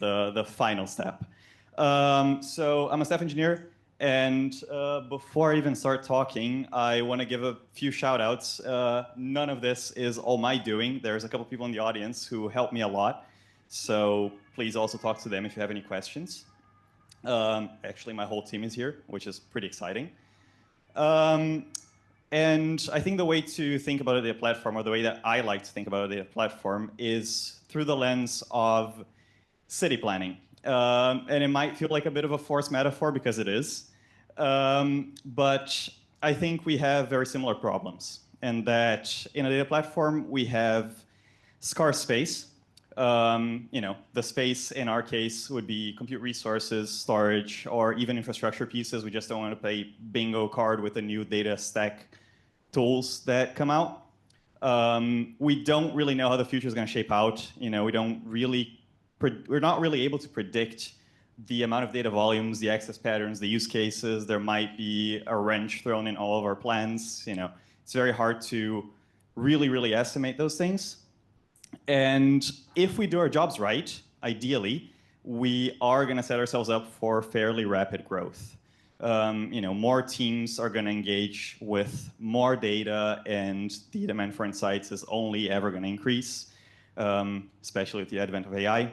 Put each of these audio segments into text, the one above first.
the final step. So I'm a staff engineer, and before I even start talking, I want to give a few shout outs. None of this is all my doing. There's a couple people in the audience who helped me a lot. So please also talk to them if you have any questions. Actually, my whole team is here, which is pretty exciting. And I think the way to think about a data platform, or the way that I like to think about a data platform, is through the lens of city planning. And it might feel like a bit of a forced metaphor because it is. But I think we have very similar problems. And that in a data platform, we have scarce space. The space in our case would be compute resources, storage, or even infrastructure pieces. We just don't want to play bingo card with the new data stack tools that come out. We don't really know how the future is going to shape out. We're not really able to predict the amount of data volumes, the access patterns, the use cases. There might be a wrench thrown in all of our plans. It's very hard to really estimate those things. And if we do our jobs right, ideally, we are going to set ourselves up for fairly rapid growth. More teams are going to engage with more data, and the demand for insights is only ever going to increase, especially with the advent of AI.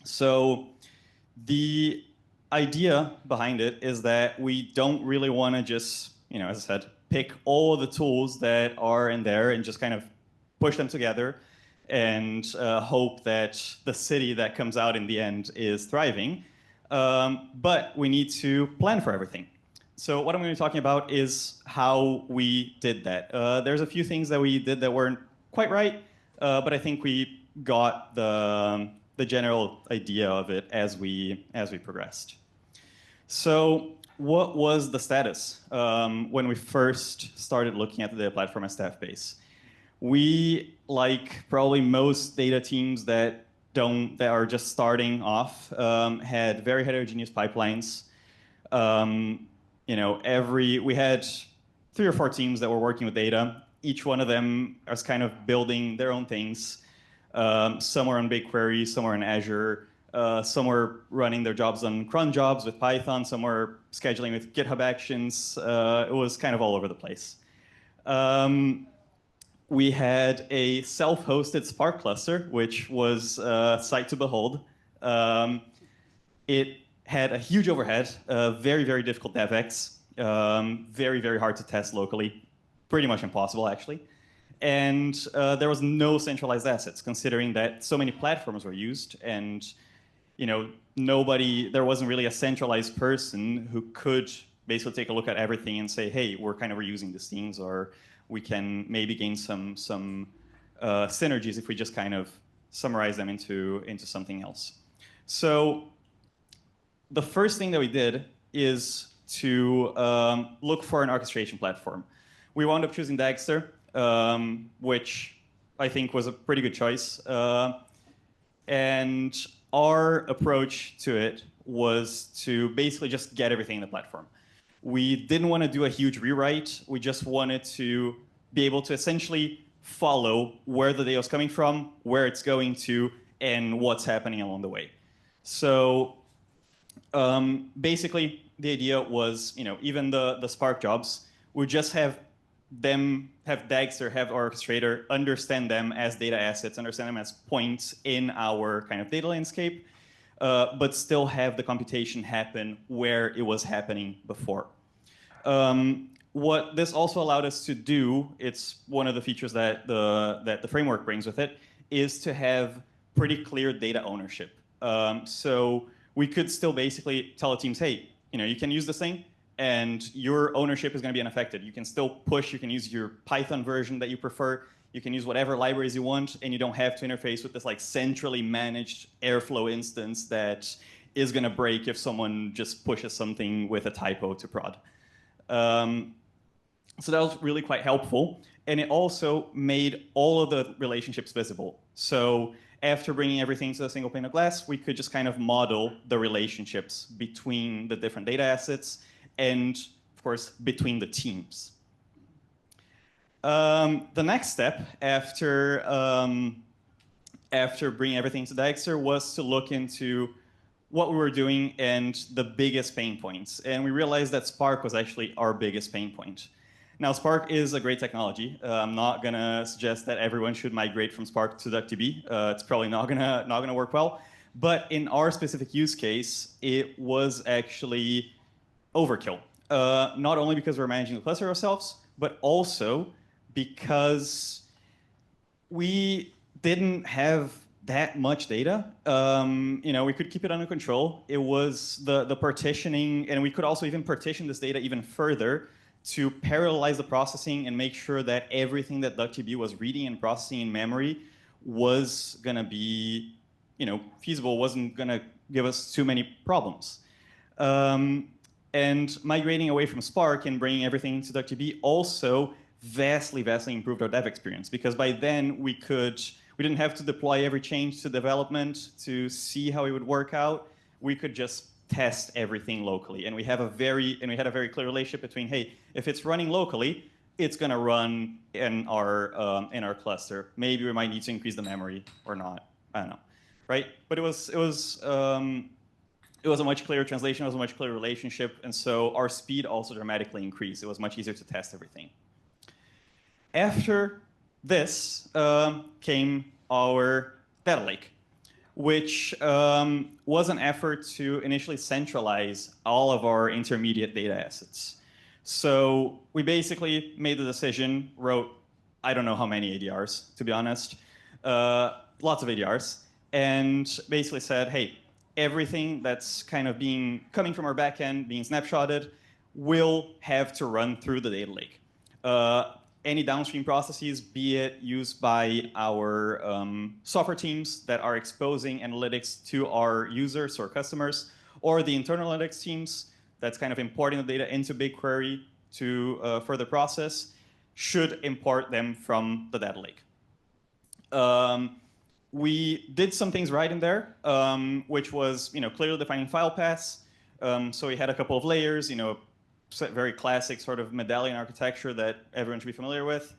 So the idea behind it is that we don't really want to just, as I said, pick all of the tools that are in there and just kind of push them together and hope that the city that comes out in the end is thriving. But we need to plan for everything. So what I'm going to be talking about is how we did that. There's a few things that we did that weren't quite right, but I think we got the general idea of it as we progressed. So what was the status when we first started looking at the data platform at Staffbase? We, like probably most data teams that are just starting off, had very heterogeneous pipelines. We had 3 or 4 teams that were working with data. Each one of them was kind of building their own things. Some were on BigQuery, some were in Azure, some were running their jobs on cron jobs with Python, some were scheduling with GitHub Actions. It was kind of all over the place. We had a self-hosted Spark cluster, which was a sight to behold. It had a huge overhead, very difficult DevX, very hard to test locally, pretty much impossible, actually. And there was no centralized assets, considering that so many platforms were used, and there wasn't really a centralized person who could basically take a look at everything and say, hey, we're kind of reusing these things, or we can maybe gain some synergies if we just kind of summarize them into something else. So the first thing that we did is to look for an orchestration platform. We wound up choosing Dagster, which I think was a pretty good choice. And our approach to it was to basically just get everything in the platform. We didn't want to do a huge rewrite. We just wanted to be able to essentially follow where the data is coming from, where it's going to, and what's happening along the way. So basically, the idea was, even the Spark jobs, we just have Dagster, have Orchestrator, understand them as data assets, understand them as points in our kind of data landscape, but still have the computation happen where it was happening before. What this also allowed us to do, it's one of the features that the framework brings with it, is to have pretty clear data ownership. So we could still basically tell the teams, hey, you can use this thing, and your ownership is going to be unaffected. You can still push, you can use your Python version that you prefer, you can use whatever libraries you want, and you don't have to interface with this like centrally managed Airflow instance that is going to break if someone just pushes something with a typo to prod. So that was really quite helpful. And it also made all of the relationships visible. So after bringing everything to a single pane of glass, we could just kind of model the relationships between the different data assets and, of course, between the teams. The next step after after bringing everything to Dexter was to look into what we were doing and the biggest pain points. And we realized that Spark was actually our biggest pain point. Now, Spark is a great technology. I'm not gonna suggest that everyone should migrate from Spark to DuckDB. It's probably not gonna work well. But in our specific use case, it was actually overkill. Not only because we're managing the cluster ourselves, but also because we didn't have that much data. We could keep it under control. It was the partitioning, and we could also even partition this data even further to parallelize the processing and make sure that everything that DuckDB was reading and processing in memory was gonna be, feasible, wasn't gonna give us too many problems. And migrating away from Spark and bringing everything into DuckDB also vastly improved our dev experience, because by then we didn't have to deploy every change to development to see how it would work out. We could just test everything locally, and we had a very clear relationship between, hey, if it's running locally, it's going to run in our cluster. Maybe we might need to increase the memory or not. I don't know, right? But it was a much clearer translation. It was a much clearer relationship, and so our speed also dramatically increased. It was much easier to test everything. After this came our data lake, which was an effort to initially centralize all of our intermediate data assets. So we basically made the decision, wrote, I don't know how many ADRs, to be honest, lots of ADRs, and basically said, hey, everything that's kind of coming from our backend, being snapshotted, will have to run through the data lake. Any downstream processes, be it used by our software teams that are exposing analytics to our users or customers, or the internal analytics teams that's kind of importing the data into BigQuery to further process, should import them from the data lake. We did some things right in there, which was clearly defining file paths. So we had a couple of layers, very classic sort of medallion architecture that everyone should be familiar with.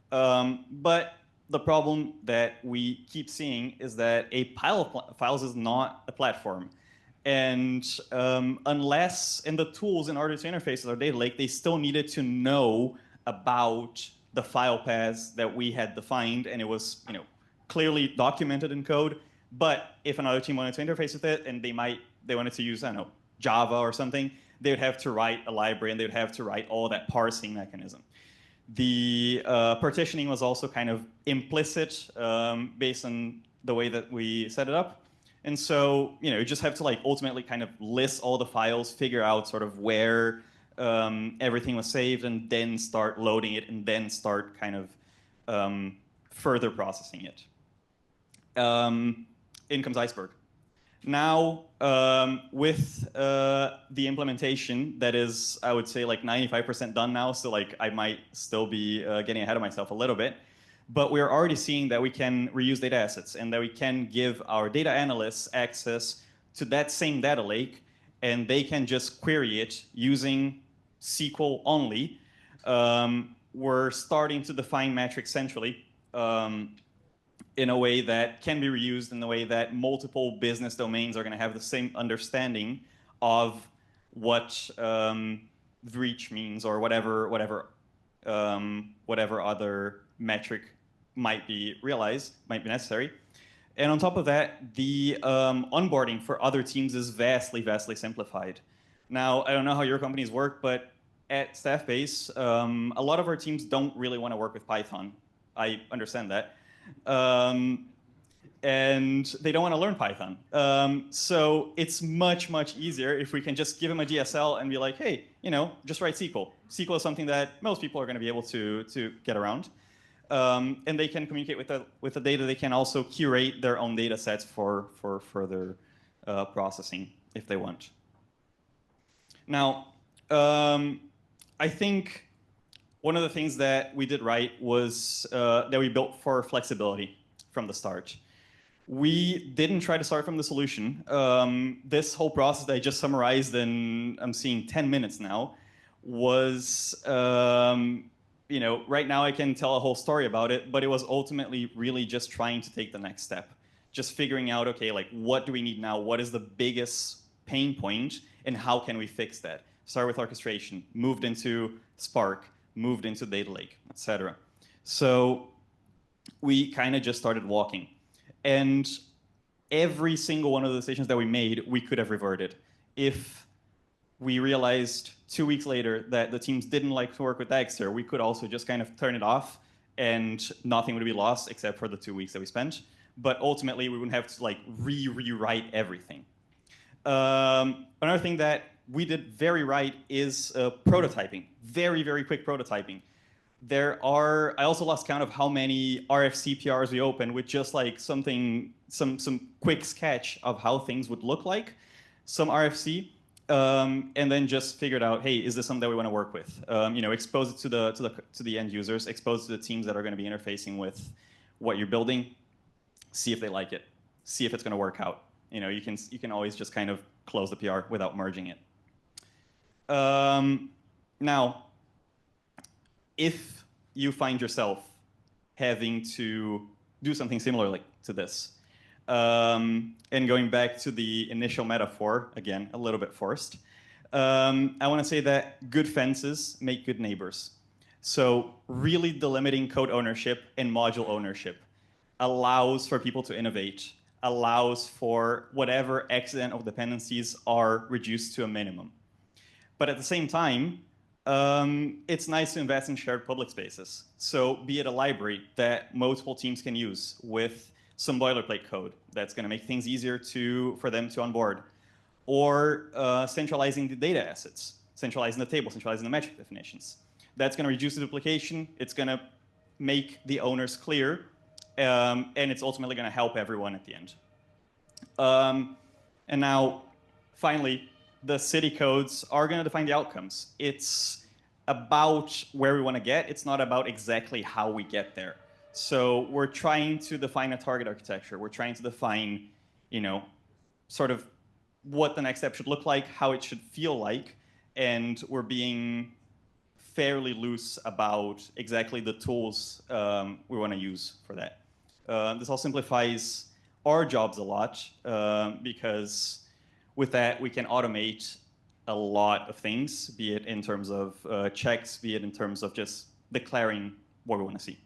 But the problem that we keep seeing is that a pile of files is not a platform. And unless in the tools, in order to interface with our data lake, they still needed to know about the file paths that we had defined, and it was clearly documented in code. But if another team wanted to interface with it, and they wanted to use, I don't know, Java or something, they would have to write a library, and they would have to write all that parsing mechanism. The partitioning was also kind of implicit based on the way that we set it up. And so, you just have to ultimately kind of list all the files, figure out sort of where everything was saved, and then start loading it, and then start kind of further processing it. In comes Iceberg. Now, with the implementation that is, I would say, 95% done now, so I might still be getting ahead of myself a little bit, but we're already seeing that we can reuse data assets, and that we can give our data analysts access to that same data lake, and they can just query it using SQL only. We're starting to define metrics centrally, in a way that can be reused, in a way that multiple business domains are going to have the same understanding of what reach means, or whatever other metric might be necessary. And on top of that, the onboarding for other teams is vastly simplified. Now, I don't know how your companies work, but at Staffbase, a lot of our teams don't really want to work with Python. I understand that. And they don't want to learn Python. So it's much easier if we can just give them a DSL and be like, hey, just write SQL. SQL is something that most people are going to be able to get around. And they can communicate with the data. They can also curate their own data sets for further processing if they want. Now, I think one of the things that we did right was that we built for flexibility from the start. We didn't try to start from the solution. This whole process that I just summarized in, I'm seeing 10 minutes now, was, right now I can tell a whole story about it, but it was ultimately really just trying to take the next step. just figuring out, okay, like what do we need now? What is the biggest pain point and how can we fix that? Start with orchestration, moved into Spark, moved into Data Lake, etc. So we kind of just started walking. And every single one of the decisions that we made, we could have reverted. If we realized 2 weeks later that the teams didn't like to work with Dagster, we could also just kind of turn it off and nothing would be lost except for the 2 weeks that we spent. But ultimately, we wouldn't have to like rewrite everything. Another thing that we did very right is prototyping. Very, very quick prototyping. I also lost count of how many RFC PRs we opened with just like some quick sketch of how things would look like, some RFC, and then just figured out, hey, is this something that we want to work with? Expose it to the end users, expose it to the teams that are going to be interfacing with what you're building, see if they like it, see if it's going to work out. You can always just kind of close the PR without merging it. Now, if you find yourself having to do something similar like to this, and going back to the initial metaphor, again, a little bit forced, I want to say that good fences make good neighbors. So really delimiting code ownership and module ownership allows for people to innovate, allows for whatever accidental dependencies are reduced to a minimum. But at the same time, it's nice to invest in shared public spaces. So be it a library that multiple teams can use with some boilerplate code that's going to make things easier for them to onboard, or centralizing the data assets, centralizing the table, centralizing the metric definitions. That's going to reduce the duplication. It's going to make the owners clear, and it's ultimately going to help everyone at the end. And now, finally, the city codes are going to define the outcomes. It's about where we want to get. It's not about exactly how we get there. So we're trying to define a target architecture. We're trying to define, sort of what the next step should look like, how it should feel like, and we're being fairly loose about exactly the tools we want to use for that. This all simplifies our jobs a lot because with that, we can automate a lot of things, be it in terms of checks, be it in terms of just declaring what we want to see,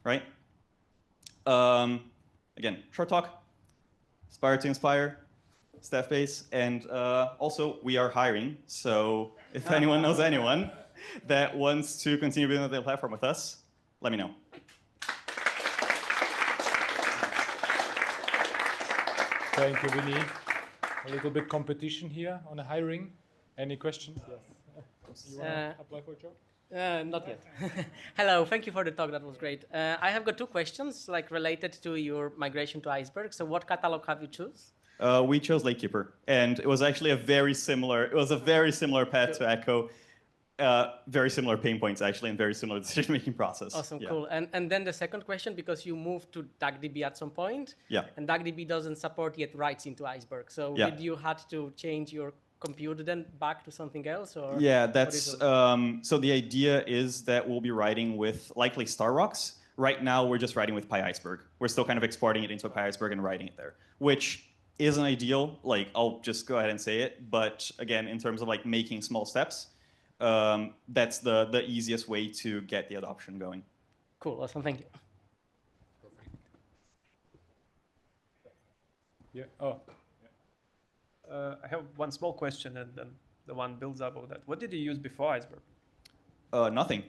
right? Again, short talk, Aspire to Inspire, Staffbase, and also we are hiring. So if anyone knows anyone that wants to continue building the platform with us, let me know. Thank you, Vinnie. A little bit competition here on the hiring. Any questions? Yes. You want to apply for a job? Not yet. Hello, thank you for the talk. That was great. I have got two questions, related to your migration to Iceberg. So, what catalog have you choose? We chose Lakekeeper, and it was actually a very similar path to Echo. Very similar pain points, actually, and very similar decision-making process. Awesome, yeah. Cool. And then the second question, because you moved to DuckDB at some point, yeah, and DuckDB doesn't support yet writes into Iceberg. So yeah, did you have to change your compute then back to something else? Or yeah, that's so the idea is that we'll be writing with likely Star Rocks. Right now, we're just writing with Pi Iceberg. We're still kind of exporting it into a Pi Iceberg and writing it there, which isn't ideal. I'll just go ahead and say it. But again, in terms of making small steps, that's the easiest way to get the adoption going. Cool, awesome, thank you. Yeah. Oh. I have one small question, and then the one builds up of that. What did you use before Iceberg? Nothing.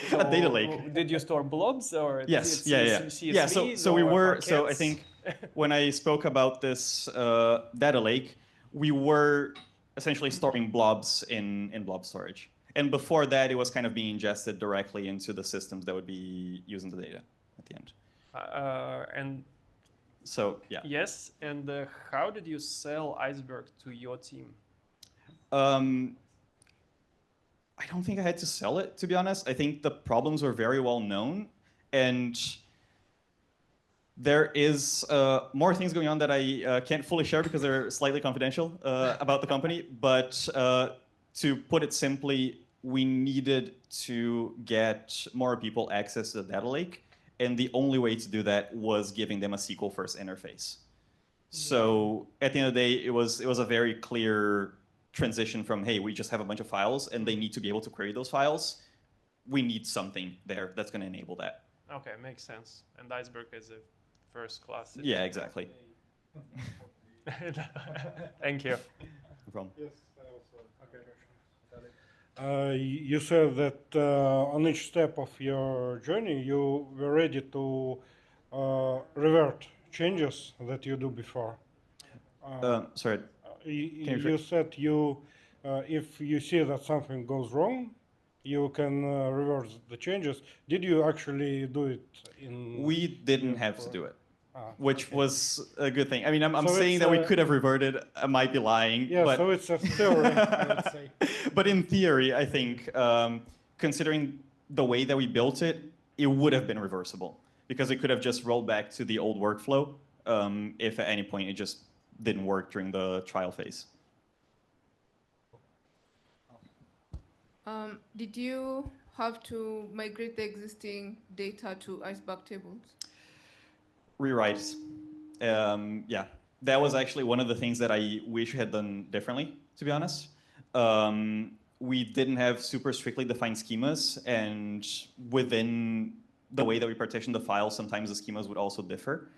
So a data lake. Did you store blobs or? Yes. Yeah. So we were. Packets? So I think when I spoke about this data lake, we were essentially storing blobs in blob storage. And before that, it was kind of being ingested directly into the systems that would be using the data at the end. And so, yeah. Yes, and how did you sell Iceberg to your team? I don't think I had to sell it, to be honest. I think the problems were very well known. And there is more things going on that I can't fully share because they're slightly confidential about the company. But to put it simply, we needed to get more people access to the data lake. and the only way to do that was giving them a SQL first interface. So at the end of the day, it was a very clear transition from, hey, we just have a bunch of files and they need to be able to query those files. We need something there that's going to enable that. Okay, makes sense. And Iceberg is a first class. Yeah, exactly. Thank you. No problem. Yes, You said that on each step of your journey, you were ready to revert changes that you do before. Sorry. You said if you see that something goes wrong, you can reverse the changes. Did you actually do it in? We didn't have to do it, which okay. was a good thing. I mean, I'm So saying that we could have reverted. I might be lying. Yeah, but so it's a theory, I would say. But in theory, I think, considering the way that we built it, it would have been reversible because it could have just rolled back to the old workflow if at any point it just didn't work during the trial phase. Did you have to migrate the existing data to Iceberg tables? Rewrites. Yeah, that was actually one of the things that I wish we had done differently, to be honest. We didn't have super strictly defined schemas, and within the way that we partitioned the files, sometimes the schemas would also differ.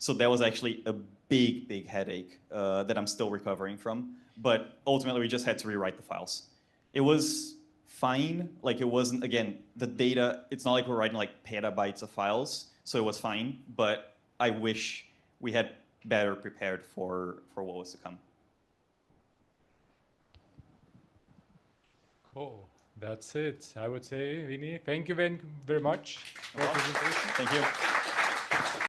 So that was actually a big, big headache that I'm still recovering from. But ultimately, we just had to rewrite the files. It was fine. Like, it wasn't, again, the data, it's not like we're writing like petabytes of files, so it was fine. But I wish we had better prepared for what was to come. Cool. That's it. I would say, Vinnie, thank you very much for your presentation. Thank you.